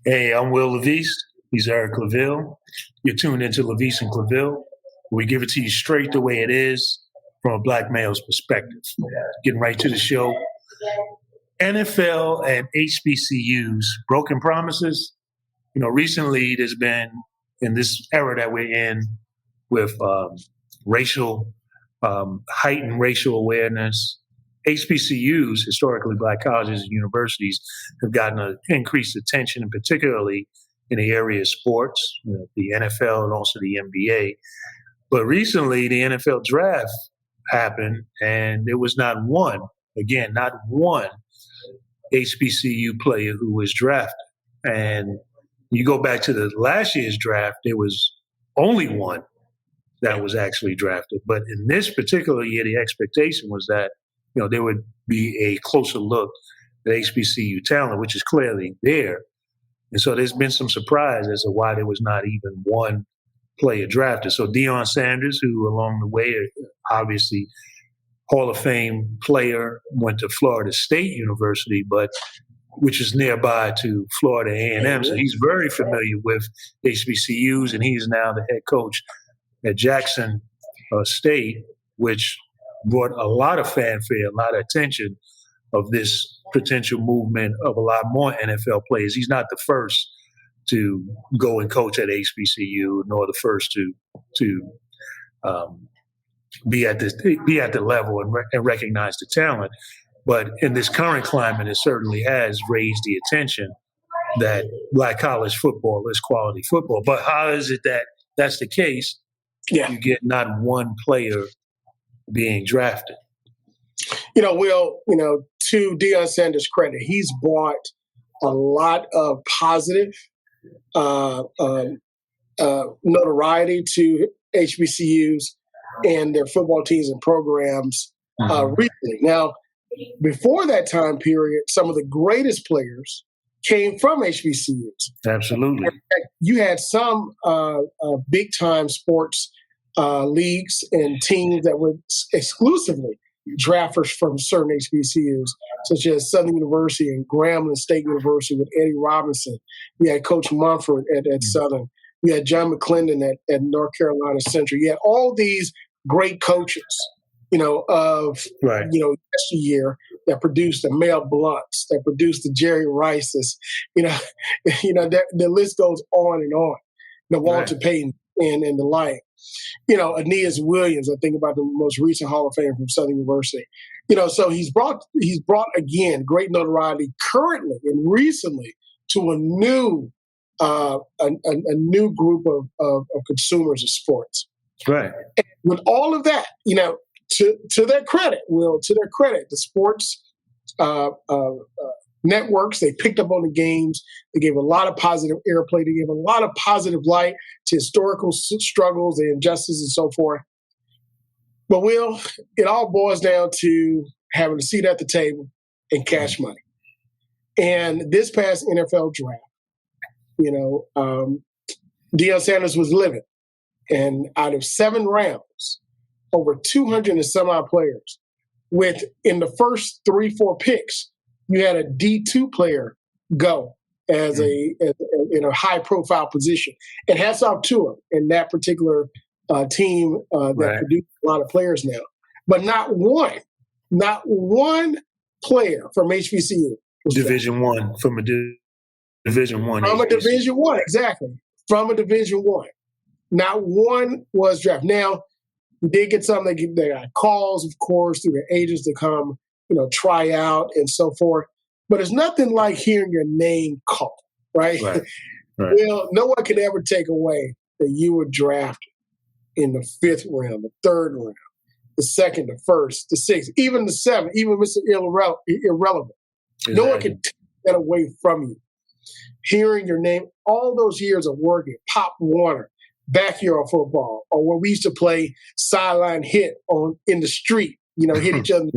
Hey, I'm Will LaVeist. He's Eric ClaVille. You're tuned into LaVeist and ClaVille. We give it to you straight the way it is from a black male's perspective. Getting right to the show. NFL and HBCUs, broken promises. Recently there's been, in this era that we're in, with heightened racial awareness, HBCUs, historically black colleges and universities, have gotten an increased attention, and particularly in the area of sports, the NFL and also the NBA. But recently, the NFL draft happened, and there was not one HBCU player who was drafted. And you go back to the last year's draft, there was only one that was actually drafted. But in this particular year, the expectation was that there would be a closer look at HBCU talent, which is clearly there. And so there's been some surprise as to why there was not even one player drafted. So Deion Sanders, who along the way, obviously Hall of Fame player, went to Florida State University, which is nearby to Florida A&M. So he's very familiar with HBCUs, and he's now the head coach at Jackson State, which brought a lot of fanfare, a lot of attention of this potential movement of a lot more NFL players. He's not the first to go and coach at HBCU, nor the first to be at the level and recognize the talent. But in this current climate, it certainly has raised the attention that black college football is quality football. But how is it that that's the case? Yeah. You get not one player being drafted. Will, to Deion Sanders' credit, he's brought a lot of positive notoriety to HBCUs and their football teams and programs recently. Now, before that time period, some of the greatest players came from HBCUs. Absolutely. You had some big-time sports leagues and teams that were exclusively drafters from certain HBCUs, such as Southern University and Grambling State University with Eddie Robinson. We had Coach Mumford at Southern. We had John McClendon at North Carolina Central. You had all these great coaches, yesteryear that produced the Mel Blunts, that produced the Jerry Rices. The list goes on and on. Walter Payton and the like. Aeneas Williams, I think about the most recent Hall of Fame from Southern University. So he's brought again great notoriety currently and recently to a new group of consumers of sports. Right. And with all of that, to their credit, the sports networks, they picked up on the games. They gave a lot of positive airplay. They gave a lot of positive light to historical struggles and injustices and so forth. But, Will, it all boils down to having a seat at the table and cash money. And this past NFL draft, Deion Sanders was livid. And out of 7 rounds, over 200 and some odd players, in the first 3-4 picks, you had a D2 player go as in a high profile position. And hats off to him in that particular team that produced a lot of players now. But not one player from HBCU. Division One, from a Division One. From a Division One, exactly. From a Division One. Not one was drafted. Now, we did get some that got calls, of course, through their agents to come, try out and so forth. But it's nothing like hearing your name called, right? Right. Well, no one can ever take away that you were drafted in the 5th round, the 3rd round, the 2nd, the 1st, the 6th, even the 7th, even Mr. Irrelevant. Exactly. No one can take that away from you. Hearing your name, all those years of working, Pop Warner, backyard football, or when we used to play sideline hit in the street, hit each other.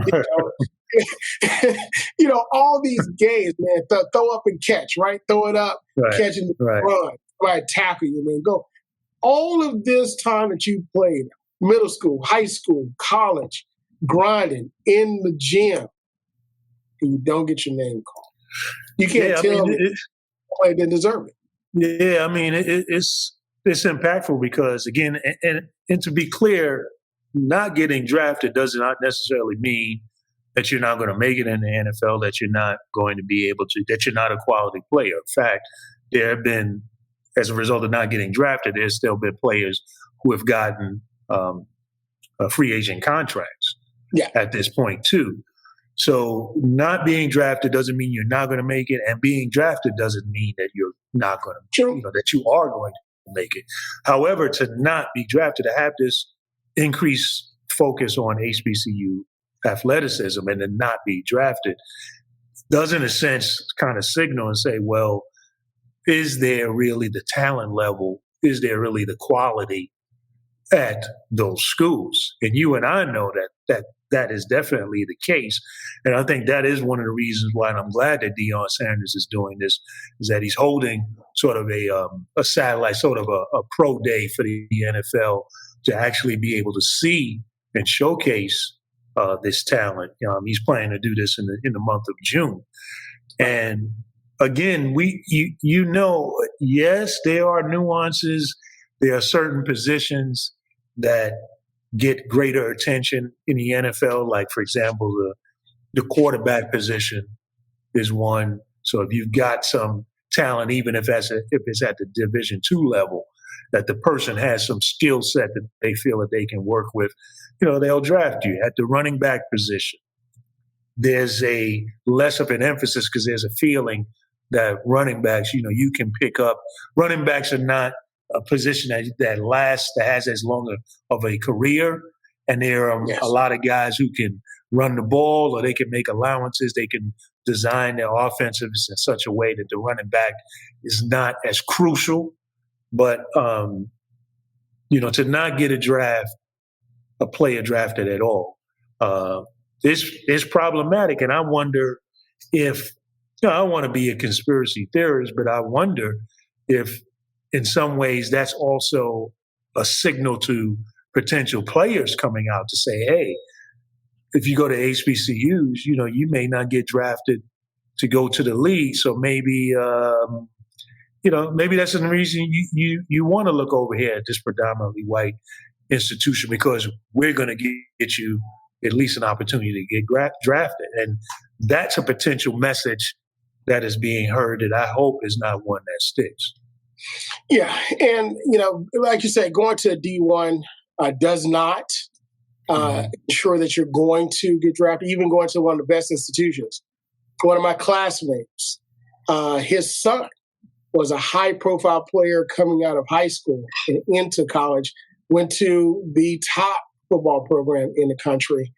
All these games, man, throw up and catch, right? Throw it up, catch and run, right? Tackle you, man, go. All of this time that you played, middle school, high school, college, grinding in the gym, and you don't get your name called. You can't tell me. player didn't deserve it. Yeah, I mean, it's impactful because, again, and to be clear, not getting drafted does not necessarily mean that you're not going to make it in the NFL, that you're not going to be able to, that you're not a quality player. In fact, there have been, as a result of not getting drafted, there's still been players who have gotten free agent contracts at this point too. So not being drafted doesn't mean you're not going to make it, and being drafted doesn't mean that you're not going to, that you are going to make it. However, to not be drafted, to have this increased focus on HBCU athleticism and to not be drafted does, in a sense, kind of signal and say, well, is there really the talent level? Is there really the quality at those schools? And you and I know that is definitely the case. And I think that is one of the reasons why, and I'm glad that Deion Sanders is doing this, is that he's holding sort of a satellite, sort of a pro day for the NFL to actually be able to see and showcase this talent. He's planning to do this in the month of June. And again, yes, there are nuances. There are certain positions that get greater attention in the NFL. Like, for example, the quarterback position is one. So if you've got some talent, even if it's at the Division II level, that the person has some skill set that they feel that they can work with, they'll draft you. At the running back position, there's a less of an emphasis because there's a feeling that running backs, you can pick up. Running backs are not a position that lasts, that has as long of a career. And there are a lot of guys who can run the ball, or they can make allowances. They can design their offensives in such a way that the running back is not as crucial. But, to not get a player drafted at all, is problematic. And I wonder if, I don't want to be a conspiracy theorist, but I wonder if in some ways that's also a signal to potential players coming out to say, hey, if you go to HBCUs, you may not get drafted to go to the league. So maybe, maybe that's the reason you want to look over here at this predominantly white institution, because we're going to get you at least an opportunity to get drafted. And that's a potential message that is being heard that I hope is not one that sticks. Yeah. And, like you said, going to a D1 does not ensure that you're going to get drafted, even going to one of the best institutions. One of my classmates, his son was a high-profile player coming out of high school and into college, went to the top football program in the country,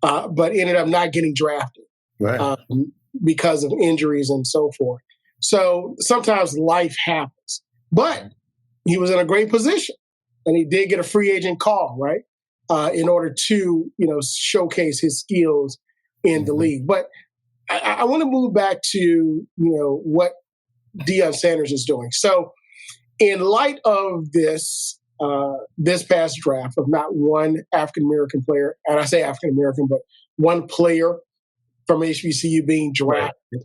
but ended up not getting drafted because of injuries and so forth. So sometimes life happens. But he was in a great position, and he did get a free agent call, right, in order to, showcase his skills in the league. But I want to move back to, what Deion Sanders is doing. So in light of this past draft of not one African-American player, and I say African-American, but one player from HBCU being drafted,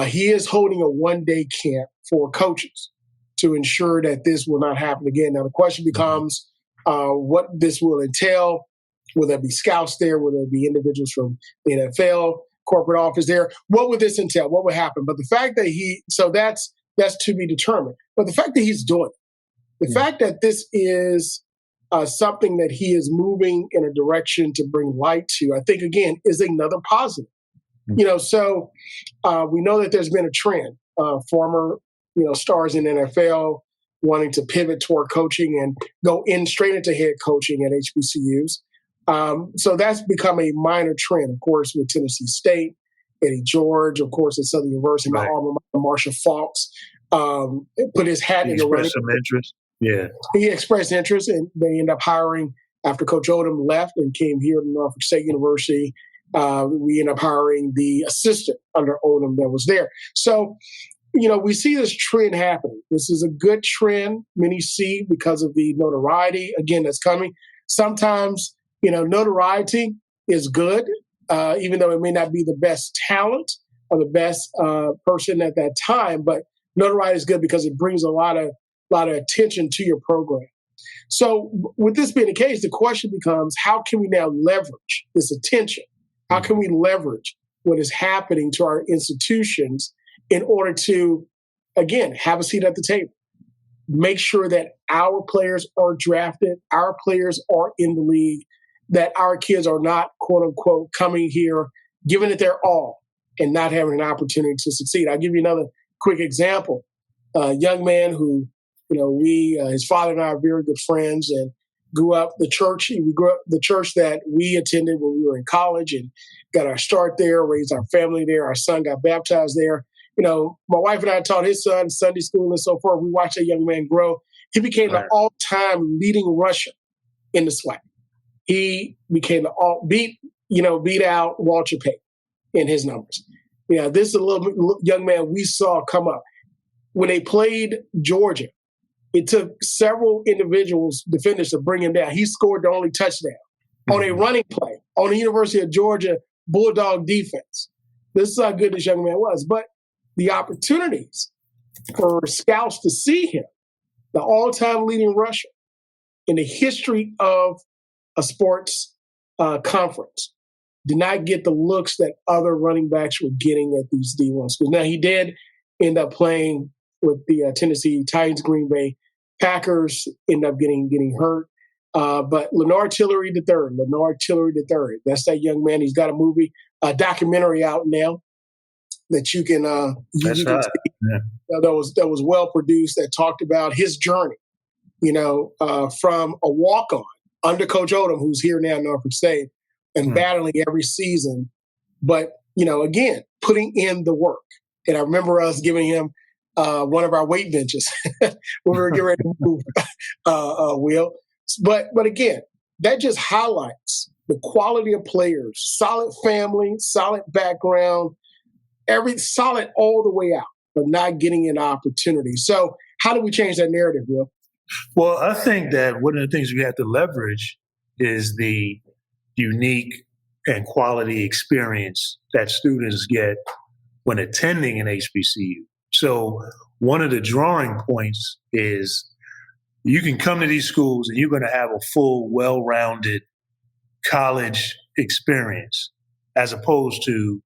he is holding a one-day camp for coaches to ensure that this will not happen again. Now, the question becomes what this will entail. Will there be scouts there? Will there be individuals from the NFL, corporate office there? What would this entail? What would happen? But the fact that that's to be determined. But the fact that he's doing it, the fact that this is something that he is moving in a direction to bring light to, I think, again, is another positive. So we know that there's been a trend. Former stars in the NFL wanting to pivot toward coaching and go straight into head coaching at HBCUs. So that's become a minor trend, of course, with Tennessee State, Eddie George, of course, at Southern University, my alma mater, Marshall Faulks, put his hat in the running. Some interest. Yeah. He expressed interest, and they ended up hiring, after Coach Odom left and came here to Norfolk State University, we ended up hiring the assistant under Odom that was there. So, we see this trend happening. This is a good trend, many see, because of the notoriety, again, that's coming. Sometimes, notoriety is good, even though it may not be the best talent or the best person at that time. But Notoriety is good because it brings a lot of attention to your program. So with this being the case, the question becomes, how can we now leverage this attention? How can we leverage what is happening to our institutions in order to, again, have a seat at the table? Make sure that our players are drafted, our players are in the league, that our kids are not, quote unquote, coming here, giving it their all and not having an opportunity to succeed. I'll give you another quick example. A young man who, his father and I are very good friends and grew up the church that we attended when we were in college and got our start there, raised our family there. Our son got baptized there. My wife and I taught his son Sunday school and so forth. We watched that young man grow. He became the all-time leading rusher in the SWAC. He became beat out Walter Payton in his numbers. This is a little young man we saw come up. When they played Georgia, it took several individuals, defenders, to bring him down. He scored the only touchdown on a running play on the University of Georgia Bulldog defense. This is how good this young man was. But the opportunities for scouts to see him, the all-time leading rusher in the history of a sports conference, did not get the looks that other running backs were getting at these D1 schools. Now, he did end up playing with the Tennessee Titans, Green Bay Packers, end up getting hurt. But Lenard Tillery III, that's that young man. He's got a documentary out now that you can see. Yeah. That was well produced, that talked about his journey, from a walk-on under Coach Odom, who's here now in Norfolk State, and battling every season. But, again, putting in the work. And I remember us giving him one of our weight benches when we were getting ready to move, Will. But again, that just highlights the quality of players, solid family, solid background, solid all the way out, but not getting an opportunity. So how do we change that narrative, Will? Well, I think that one of the things we have to leverage is the unique and quality experience that students get when attending an HBCU. So one of the drawing points is you can come to these schools and you're going to have a full, well-rounded college experience, as opposed to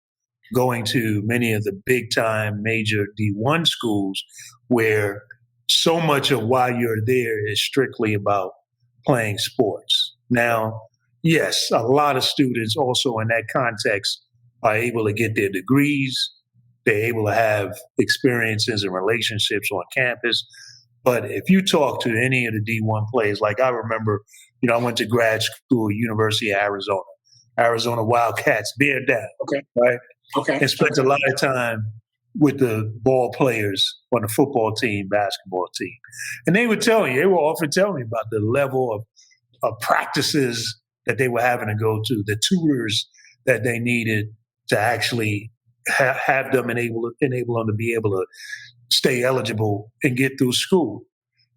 going to many of the big-time major D1 schools where so much of why you're there is strictly about playing sports. Now, yes, a lot of students also in that context are able to get their degrees. They're able to have experiences and relationships on campus. But if you talk to any of the D1 players, like I remember, I went to grad school at University of Arizona Wildcats, bear down, right? Okay. And spent a lot of time with the ball players on the football team, basketball team. And they would often tell me about the level of practices that they were having to go to, the tutors that they needed to actually have them enable them to be able to stay eligible and get through school.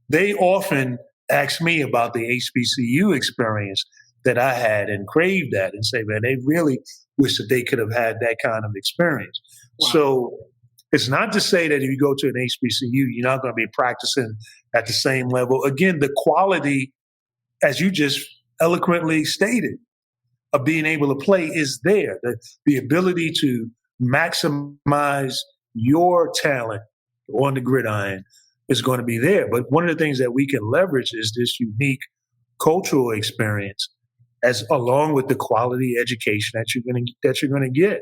They often ask me about the HBCU experience that I had and craved that, and say, man, they really wish that they could have had that kind of experience. Wow. So it's not to say that if you go to an HBCU, you're not going to be practicing at the same level. Again, the quality, as you just eloquently stated, of being able to play is there. The ability to maximize your talent on the gridiron is going to be there. But one of the things that we can leverage is this unique cultural experience, as along with the quality education that you're going to get.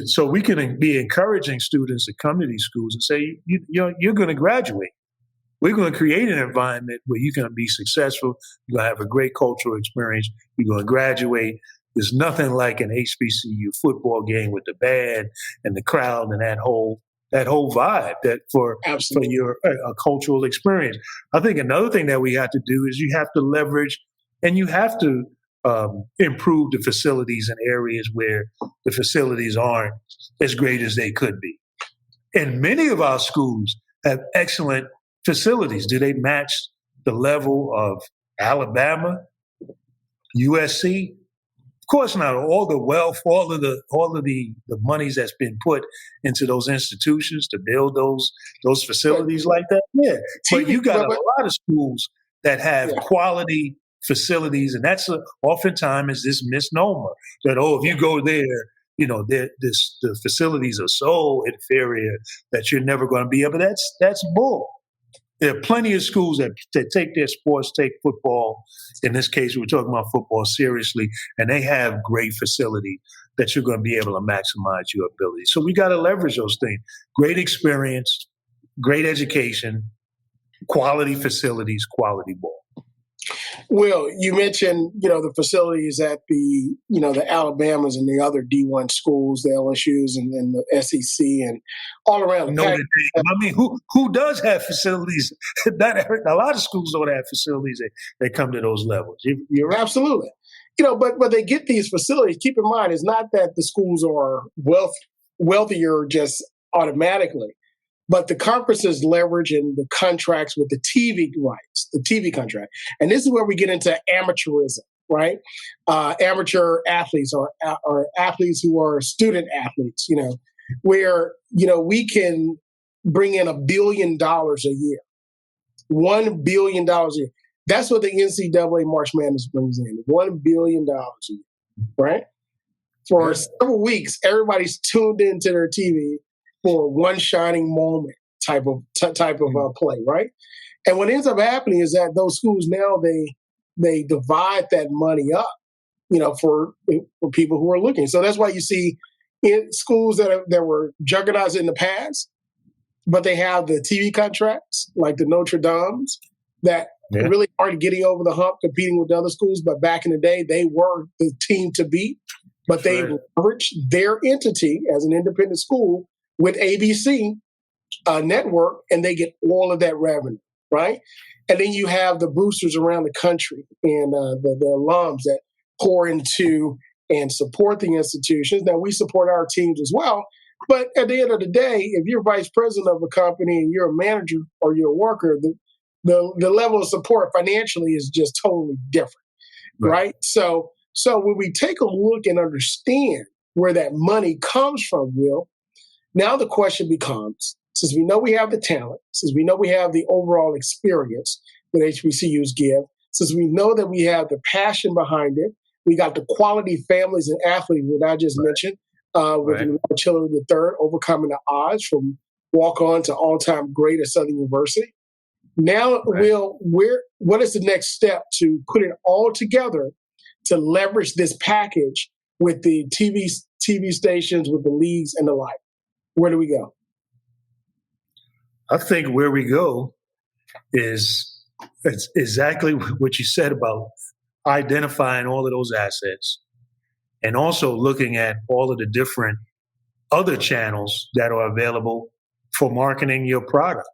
So we can be encouraging students to come to these schools and say, you're going to graduate. We're going to create an environment where you're going to be successful. You're going to have a great cultural experience. You're going to graduate. There's nothing like an HBCU football game with the band and the crowd and that whole vibe for your cultural experience. I think another thing that we have to do is you have to leverage and you have to improve the facilities in areas where the facilities aren't as great as they could be. And many of our schools have excellent facilities. Do they match the level of Alabama, USC, course not. All the wealth, all of the monies that's been put into those institutions to build those facilities like that. Yeah, but you got a lot of schools that have quality facilities, and that's oftentimes is this misnomer that if you go there, the facilities are so inferior that you're never going to be able. That's bull. There are plenty of schools that take their sports, take football, in this case, we're talking about football, seriously, and they have great facilities that you're going to be able to maximize your ability. So we got to leverage those things. Great experience, great education, quality facilities, quality ball. Will, you mentioned, the facilities at the Alabamas and the other D1 schools, the LSUs and the SEC and all around. I mean, who does have facilities? A lot of schools don't have facilities that come to those levels. You're right. Absolutely. But they get these facilities. Keep in mind, it's not that the schools are wealthier just automatically. But the conferences leveraging the contracts with the TV rights, the TV contract. And this is where we get into amateurism, right? Amateur athletes or athletes who are student athletes, where, we can bring in $1 billion a year. $1 billion a year. That's what the NCAA March Madness brings in, $1 billion a year, right? For several weeks, everybody's tuned into their TV for one shining moment type of play, right? And what ends up happening is that those schools now they divide that money up, for people who are looking. So that's why you see in schools that were juggernauts in the past, but they have the TV contracts like the Notre Dames that really aren't getting over the hump competing with the other schools. But back in the day, they were the team to beat, but they leveraged their entity as an independent school with ABC network, and they get all of that revenue, right? And then you have the boosters around the country and the alums that pour into and support the institutions. Now, we support our teams as well, but at the end of the day, if you're vice president of a company and you're a manager or you're a worker, the level of support financially is just totally different, right? So when we take a look and understand where that money comes from, Will, now the question becomes, since we know we have the talent, since we know we have the overall experience that HBCUs give, since we know that we have the passion behind it, we got the quality families and athletes that I just mentioned, with Chiller III overcoming the odds from walk-on to all-time great at Southern University. Now, Will, what is the next step to put it all together to leverage this package with the TV stations, with the leagues and the like? Where do we go? I think where we go is exactly what you said about identifying all of those assets and also looking at all of the different other channels that are available for marketing your product.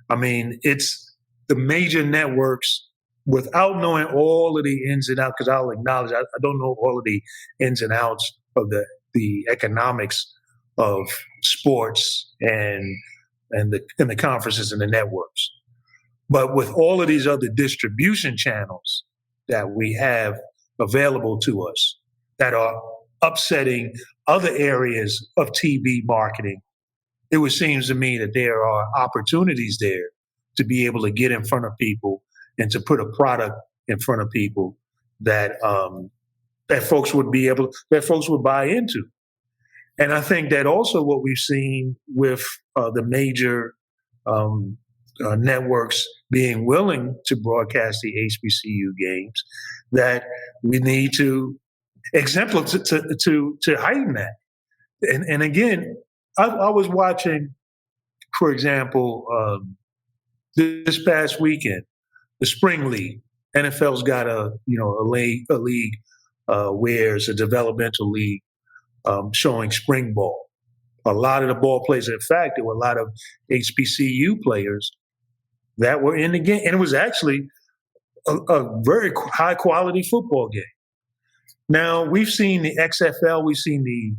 I mean, it's the major networks without knowing all of the ins and outs, because I'll acknowledge I don't know all of the ins and outs of the economics of sports and the conferences and the networks. But with all of these other distribution channels that we have available to us that are upsetting other areas of TV marketing, it would seem to me that there are opportunities there to be able to get in front of people and to put a product in front of people that folks would buy into. And I think that also what we've seen with the major networks being willing to broadcast the HBCU games, that we need to exemplify to heighten that. And again, I was watching, for example, this past weekend, the Spring League. NFL's got a league where it's a developmental league showing spring ball. A lot of the ball players, in fact, there were a lot of HBCU players that were in the game, and it was actually a very high quality football game. Now we've seen the XFL, we've seen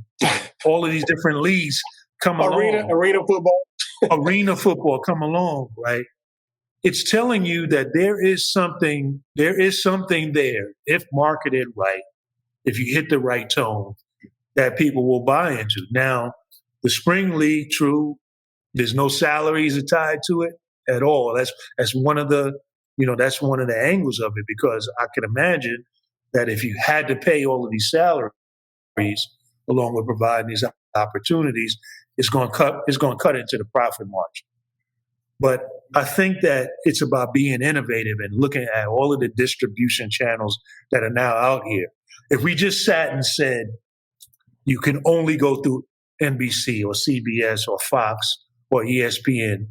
all of these different leagues come along. Arena football come along, right? It's telling you that there is something there, if marketed right, if you hit the right tone, that people will buy into. Now, the spring league, true, there's no salaries tied to it at all. That's one of the that's one of the angles of it, because I can imagine that if you had to pay all of these salaries along with providing these opportunities, it's going to cut into the profit margin. But I think that it's about being innovative and looking at all of the distribution channels that are now out here. If we just sat and said, you can only go through NBC or CBS or Fox or ESPN,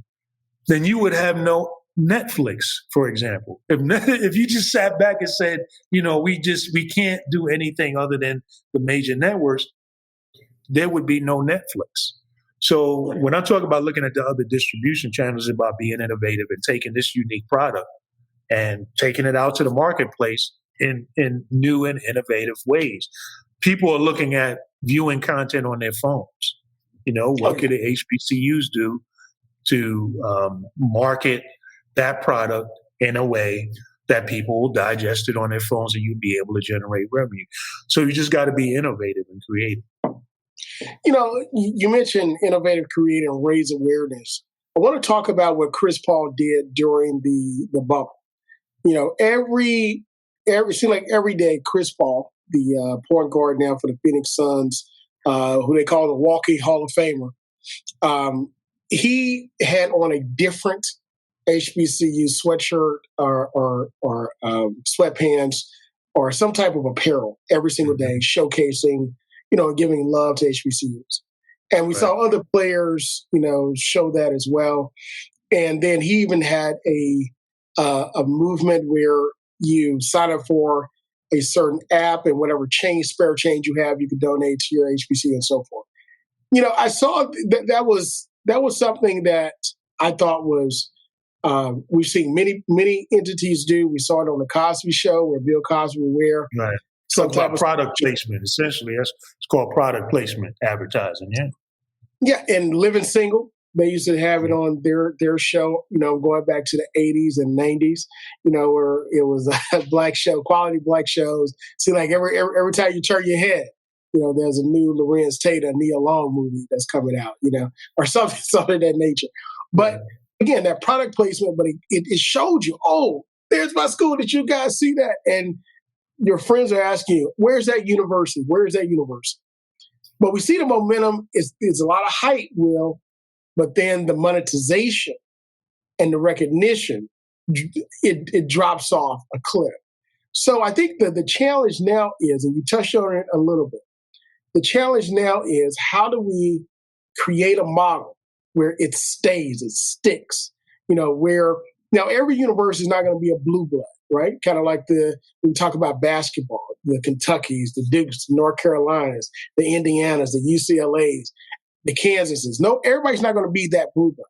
then you would have no Netflix, for example. If you just sat back and said, we can't do anything other than the major networks, there would be no Netflix. So when I talk about looking at the other distribution channels, it's about being innovative and taking this unique product and taking it out to the marketplace in new and innovative ways. People are looking at viewing content on their phones. What could the HBCUs do to market that product in a way that people will digest it on their phones and you'll be able to generate revenue? So you just got to be innovative and creative. You mentioned innovative, creative, and raise awareness. I want to talk about what Chris Paul did during the bubble. It seemed like every day, Chris Paul, the point guard now for the Phoenix Suns, who they call the walking Hall of Famer, he had on a different HBCU sweatshirt or sweatpants or some type of apparel every single day, showcasing, giving love to HBCUs. And we saw other players, show that as well. And then he even had a movement where you sign up for a certain app, and whatever spare change you have, you can donate to your HBCU and so forth. I saw that was something that I thought was we've seen many entities do. We saw it on the Cosby Show, where Bill Cosby would wear some type of product placement. Essentially, it's called product placement advertising. Yeah, and Living Single, they used to have it on their show, going back to the 80s and 90s, where it was a black show, quality black shows. See, like every time you turn your head, there's a new Lorenz Tate, Nia Long movie that's coming out, or something of that nature. But again, that product placement, but it showed you, oh, there's my school. Did you guys see that? And your friends are asking you, where's that university? Where is that university? But we see the momentum is a lot of hype, Will, but then the monetization and the recognition, it drops off a cliff. So I think that the challenge now is, and you touched on it a little bit, the challenge now is, how do we create a model where it stays, it sticks, where now every university is not going to be a blue blood, right? Kind of like we talk about basketball, the Kentuckys, the Dukes, the North Carolinas, the Indianas, the UCLAs, the Kansases. No, everybody's not going to be that blue blood.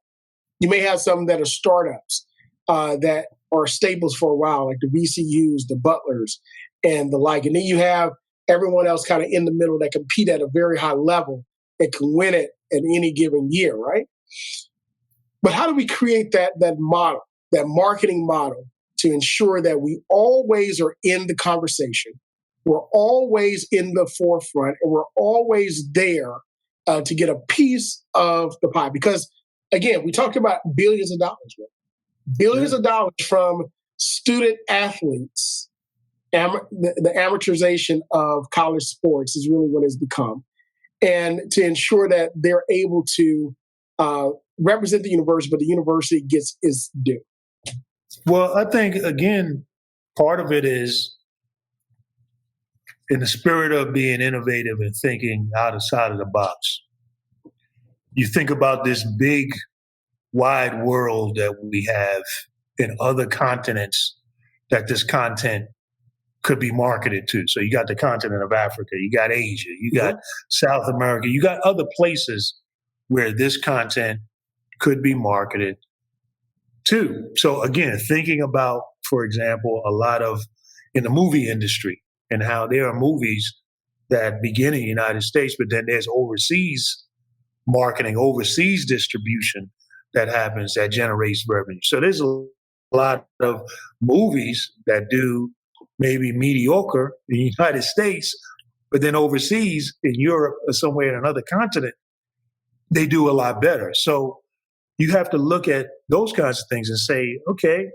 You may have some that are startups that are staples for a while, like the VCUs, the Butlers, and the like. And then you have everyone else kind of in the middle that compete at a very high level and can win it in any given year, right? But how do we create that model, that marketing model, to ensure that we always are in the conversation, we're always in the forefront, and we're always there to get a piece of the pie? Because, again, we talked about billions of dollars, right? Billions of dollars from student athletes. The amortization of college sports is really what it's become. And to ensure that they're able to represent the university, but the university gets its due. Well, I think, again, part of it is in the spirit of being innovative and thinking outside of the box. You think about this big, wide world that we have in other continents that this content could be marketed to. So you got the continent of Africa, you got Asia, you got South America, you got other places where this content could be marketed to. So again, thinking about, for example, a lot of in the movie industry and how there are movies that begin in the United States, but then there's overseas marketing, overseas distribution that happens that generates revenue. So there's a lot of movies that do maybe mediocre in the United States, But then overseas in Europe or somewhere in another continent, they do a lot better. So you have to look at those kinds of things and say, okay,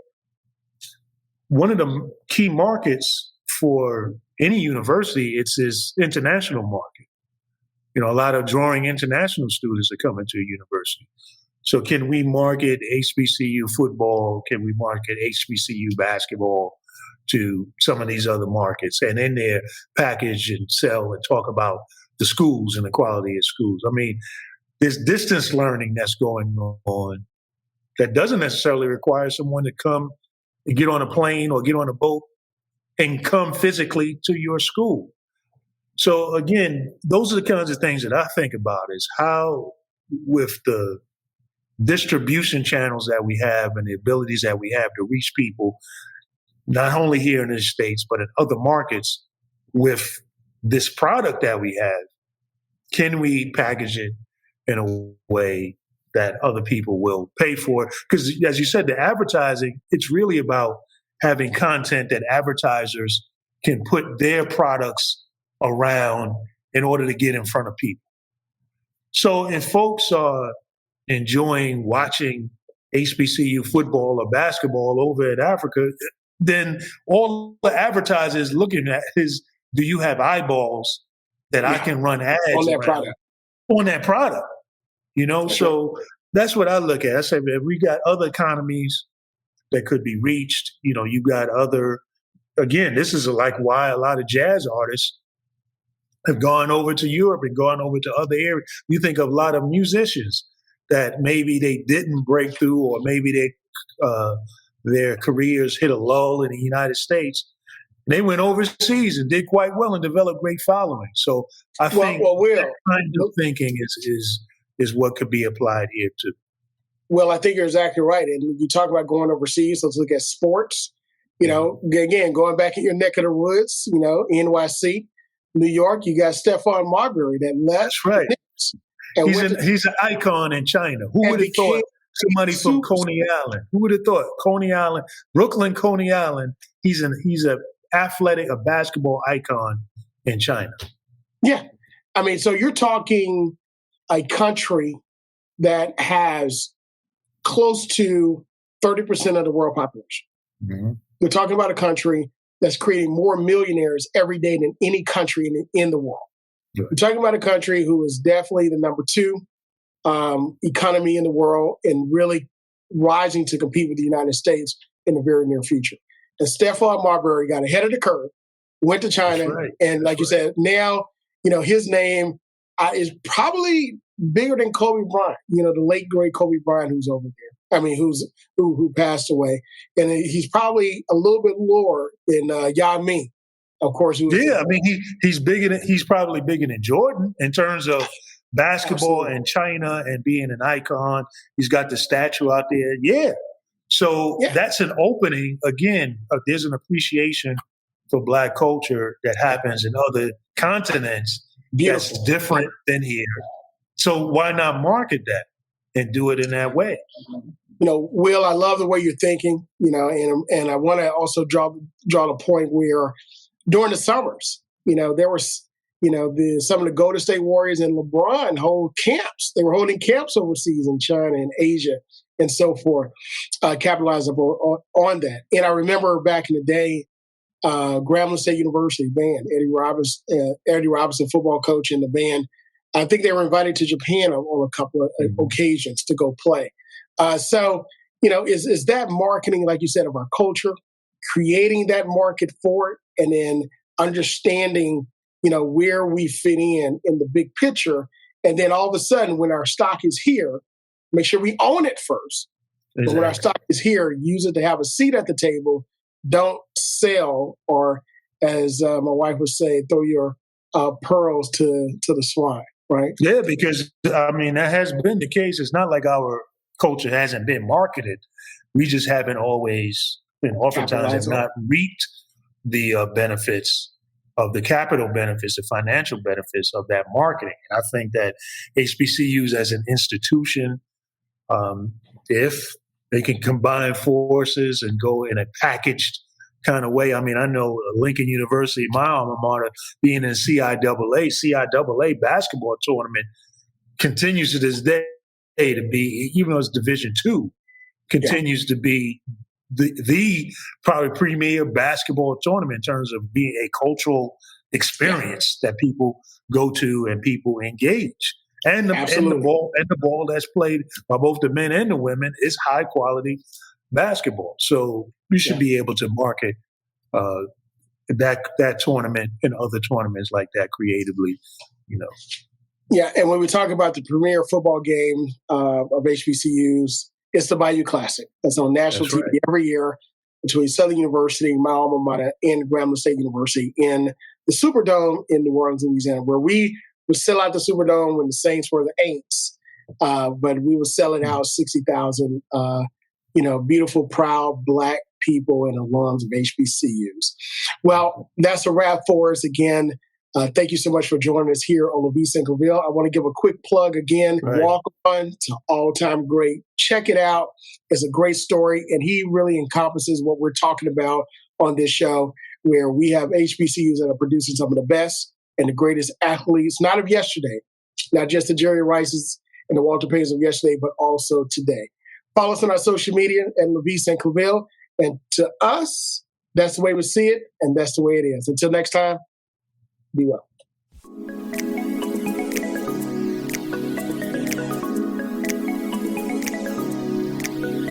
one of the key markets for any university, it's this international market. A lot of drawing international students are coming to a university. So can we market HBCU football? Can we market HBCU basketball to some of these other markets? And in there, package and sell and talk about the schools and the quality of schools. I mean, there's distance learning that's going on that doesn't necessarily require someone to come and get on a plane or get on a boat and come physically to your school. So again, those are the kinds of things that I think about is how with the distribution channels that we have and the abilities that we have to reach people, not only here in the States, but in other markets with this product that we have, can we package it in a way that other people will pay for? Because as you said, the advertising, it's really about having content that advertisers can put their products around in order to get in front of people. So if folks are enjoying watching HBCU football or basketball over in Africa, then all the advertisers looking at is, do you have eyeballs that I can run ads on that product? On that product, So that's what I look at. I say, man, we got other economies that could be reached. You got other. Again, this is like why a lot of jazz artists have gone over to Europe and gone over to other areas. You think of a lot of musicians that maybe they didn't break through, or maybe their careers hit a lull in the United States. They went overseas and did quite well and developed great following. So I think that kind of thinking is what could be applied here too. Well, I think you're exactly right. And you talk about going overseas. Let's look at sports. Again, going back in your neck of the woods, NYC, New York, you got Stephon Marbury that left. That's right. And he's an icon in China. Who would have thought somebody from Coney Island? Who would have thought Coney Island, Brooklyn, Coney Island? He's a athletic, a basketball icon in China. Yeah. I mean, so you're talking a country that has close to 30% of the world population. Mm-hmm. You're talking about a country that's creating more millionaires every day than any country in the world. Right. We're talking about a country who is definitely the number 2 economy in the world and really rising to compete with the United States in the very near future. And Stephon Marbury got ahead of the curve, went to China, and like you said, now his name is probably bigger than Kobe Bryant. The late great Kobe Bryant, who's over there. I mean, who passed away, and he's probably a little bit lower than Yao Ming, of course. He's probably bigger than Jordan in terms of basketball and China and being an icon. He's got the statue out there. Yeah. So that's an opening. Again, there's an appreciation for Black culture that happens in other continents that's different than here. So why not market that and do it in that way? Will, I love the way you're thinking, and I want to also draw the point where during the summers, there was, some of the Golden State Warriors and LeBron hold camps. They were holding camps overseas in China and Asia and so forth, capitalizing on that. And I remember back in the day, Grambling State University band, Eddie Robinson, football coach in the band, I think they were invited to Japan on a couple of occasions to go play. So, is that marketing, like you said, of our culture, creating that market for it, and then understanding, where we fit in the big picture. And then all of a sudden, when our stock is here, make sure we own it first. Exactly. But when our stock is here, use it to have a seat at the table. Don't sell, or as my wife would say, throw your pearls to the swine, right? Yeah, because, that has been the case. It's not like our culture hasn't been marketed. We just haven't always, and oftentimes have not reaped the benefits of the capital benefits, the financial benefits of that marketing. And I think that HBCUs as an institution, if they can combine forces and go in a packaged kind of way. I mean, I know Lincoln University, my alma mater, being in CIAA basketball tournament continues to this day to be, even though it's Division II, continues to be the probably premier basketball tournament in terms of being a cultural experience that people go to and people engage. And the ball that's played by both the men and the women is high quality basketball. So you should be able to market that tournament and other tournaments like that creatively, you know. Yeah, and when we talk about the premier football game of HBCUs, it's the Bayou Classic. That's on national TV every year between Southern University, my alma mater, and Grambling State University in the Superdome in New Orleans, Louisiana, where we would sell out the Superdome when the Saints were the Aints. But we were selling out 60,000, beautiful, proud Black people and alums of HBCUs. Well, that's a wrap for us again. Thank you so much for joining us here on LaVeist and ClaVille. I want to give a quick plug again. Walk On to All-Time Great. Check it out. It's a great story, and he really encompasses what we're talking about on this show, where we have HBCUs that are producing some of the best and the greatest athletes, not of yesterday, not just the Jerry Rices and the Walter Paytons of yesterday, but also today. Follow us on our social media at LaVeist and ClaVille. And to us, that's the way we see it, and that's the way it is. Until next time, be well.